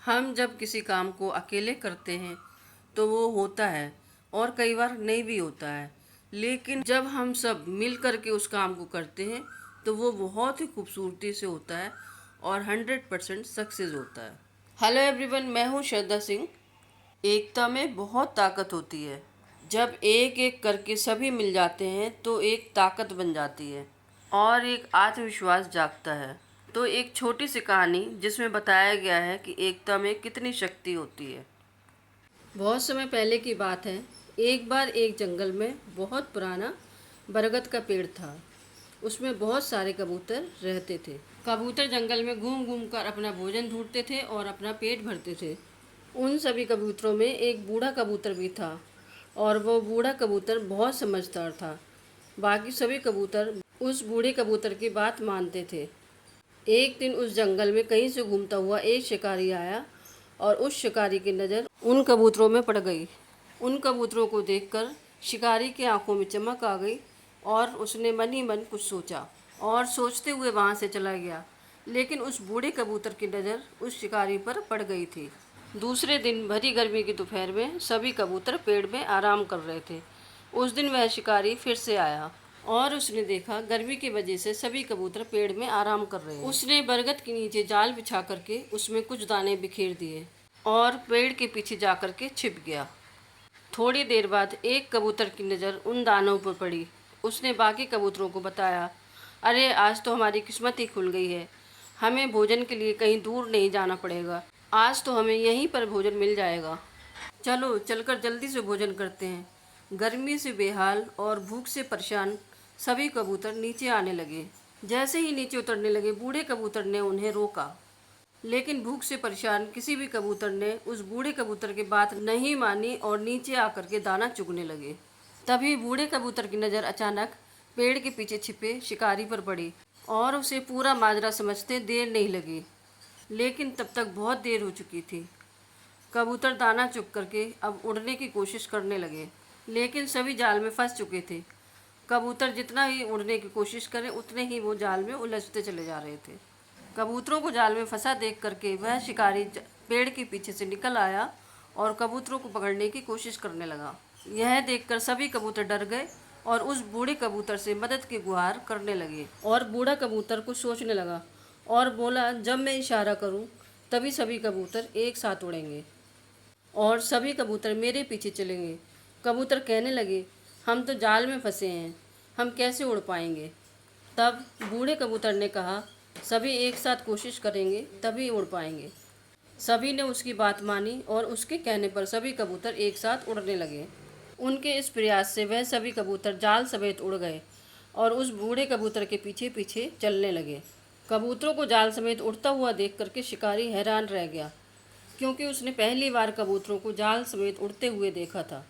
हम जब किसी काम को अकेले करते हैं तो वो होता है और कई बार नहीं भी होता है, लेकिन जब हम सब मिल कर के उस काम को करते हैं तो वो बहुत ही खूबसूरती से होता है और 100% सक्सेस होता है। हेलो एवरीवन, मैं हूँ श्रद्धा सिंह। एकता में बहुत ताकत होती है। जब एक एक करके सभी मिल जाते हैं तो एक ताकत बन जाती है और एक आत्मविश्वास जागता है। तो एक छोटी सी कहानी जिसमें बताया गया है कि एकता में कितनी शक्ति होती है। बहुत समय पहले की बात है। एक बार एक जंगल में बहुत पुराना बरगद का पेड़ था। उसमें बहुत सारे कबूतर रहते थे। कबूतर जंगल में घूम घूम कर अपना भोजन ढूंढते थे और अपना पेट भरते थे। उन सभी कबूतरों में एक बूढ़ा कबूतर भी था और वो बूढ़ा कबूतर बहुत समझदार था। बाकी सभी कबूतर उस बूढ़े कबूतर की बात मानते थे। एक दिन उस जंगल में कहीं से घूमता हुआ एक शिकारी आया और उस शिकारी की नज़र उन कबूतरों में पड़ गई। उन कबूतरों को देखकर शिकारी की आंखों में चमक आ गई और उसने मन ही मन कुछ सोचा और सोचते हुए वहाँ से चला गया। लेकिन उस बूढ़े कबूतर की नज़र उस शिकारी पर पड़ गई थी। दूसरे दिन भरी गर्मी की दोपहर में सभी कबूतर पेड़ में आराम कर रहे थे। उस दिन वह शिकारी फिर से आया और उसने देखा गर्मी की वजह से सभी कबूतर पेड़ में आराम कर रहे हैं। उसने बरगद के नीचे जाल बिछा करके उसमें कुछ दाने बिखेर दिए और पेड़ के पीछे जा कर के छिप गया। थोड़ी देर बाद एक कबूतर की नज़र उन दानों पर पड़ी। उसने बाकी कबूतरों को बताया, अरे आज तो हमारी किस्मत ही खुल गई है। हमें भोजन के लिए कहीं दूर नहीं जाना पड़ेगा। आज तो हमें यहीं पर भोजन मिल जाएगा। चलो चलकर जल्दी से भोजन करते हैं। गर्मी से बेहाल और भूख से परेशान सभी कबूतर नीचे आने लगे। जैसे ही नीचे उतरने लगे बूढ़े कबूतर ने उन्हें रोका, लेकिन भूख से परेशान किसी भी कबूतर ने उस बूढ़े कबूतर की बात नहीं मानी और नीचे आकर के दाना चुगने लगे। तभी बूढ़े कबूतर की नज़र अचानक पेड़ के पीछे छिपे शिकारी पर पड़ी और उसे पूरा माजरा समझते देर नहीं लगी। लेकिन तब तक बहुत देर हो चुकी थी। कबूतर दाना चुग करके अब उड़ने की कोशिश करने लगे, लेकिन सभी जाल में फंस चुके थे। कबूतर जितना ही उड़ने की कोशिश करें उतने ही वो जाल में उलझते चले जा रहे थे। कबूतरों को जाल में फंसा देख करके वह शिकारी पेड़ के पीछे से निकल आया और कबूतरों को पकड़ने की कोशिश करने लगा। यह देखकर सभी कबूतर डर गए और उस बूढ़े कबूतर से मदद की गुहार करने लगे। और बूढ़ा कबूतर कुछ सोचने लगा और बोला, जब मैं इशारा करूं तभी सभी कबूतर एक साथ उड़ेंगे और सभी कबूतर मेरे पीछे चलेंगे। कबूतर कहने लगे, हम तो जाल में फंसे हैं, हम कैसे उड़ पाएंगे। तब बूढ़े कबूतर ने कहा, सभी एक साथ कोशिश करेंगे तभी उड़ पाएंगे। सभी ने उसकी बात मानी और उसके कहने पर सभी कबूतर एक साथ उड़ने लगे। उनके इस प्रयास से वह सभी कबूतर जाल समेत उड़ गए और उस बूढ़े कबूतर के पीछे पीछे चलने लगे। कबूतरों को जाल समेत उड़ता हुआ देख करके शिकारी हैरान रह गया, क्योंकि उसने पहली बार कबूतरों को जाल समेत उड़ते हुए देखा था।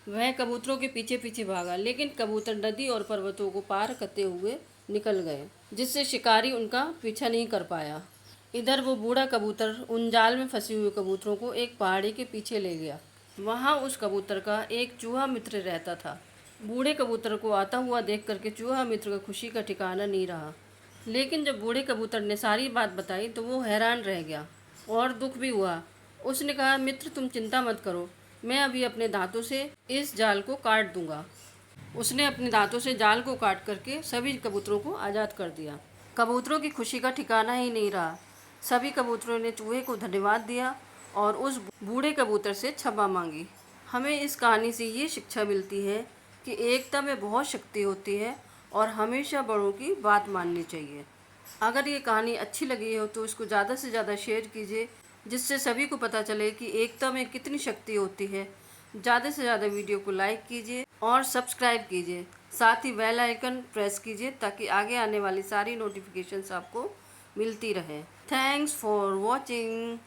वह कबूतरों के पीछे पीछे भागा, लेकिन कबूतर नदी और पर्वतों को पार करते हुए निकल गए, जिससे शिकारी उनका पीछा नहीं कर पाया। इधर वो बूढ़ा कबूतर उन जाल में फंसे हुए कबूतरों को एक पहाड़ी के पीछे ले गया। वहाँ उस कबूतर का एक चूहा मित्र रहता था। बूढ़े कबूतर को आता हुआ देख करके चूहा मित्र का खुशी का ठिकाना नहीं रहा। लेकिन जब बूढ़े कबूतर ने सारी बात बताई तो वो हैरान रह गया और दुख भी हुआ। उसने कहा, मित्र तुम चिंता मत करो, मैं अभी अपने दांतों से इस जाल को काट दूंगा। उसने अपने दांतों से जाल को काट करके सभी कबूतरों को आज़ाद कर दिया। कबूतरों की खुशी का ठिकाना ही नहीं रहा। सभी कबूतरों ने चूहे को धन्यवाद दिया और उस बूढ़े कबूतर से क्षमा मांगी। हमें इस कहानी से ये शिक्षा मिलती है कि एकता में बहुत शक्ति होती है और हमेशा बड़ों की बात माननी चाहिए। अगर ये कहानी अच्छी लगी हो तो इसको ज़्यादा से ज़्यादा शेयर कीजिए, जिससे सभी को पता चले कि एकता में कितनी शक्ति होती है। ज़्यादा से ज़्यादा वीडियो को लाइक कीजिए और सब्सक्राइब कीजिए, साथ ही बेल आइकन प्रेस कीजिए ताकि आगे आने वाली सारी नोटिफिकेशंस आपको मिलती रहे। Thanks for watching.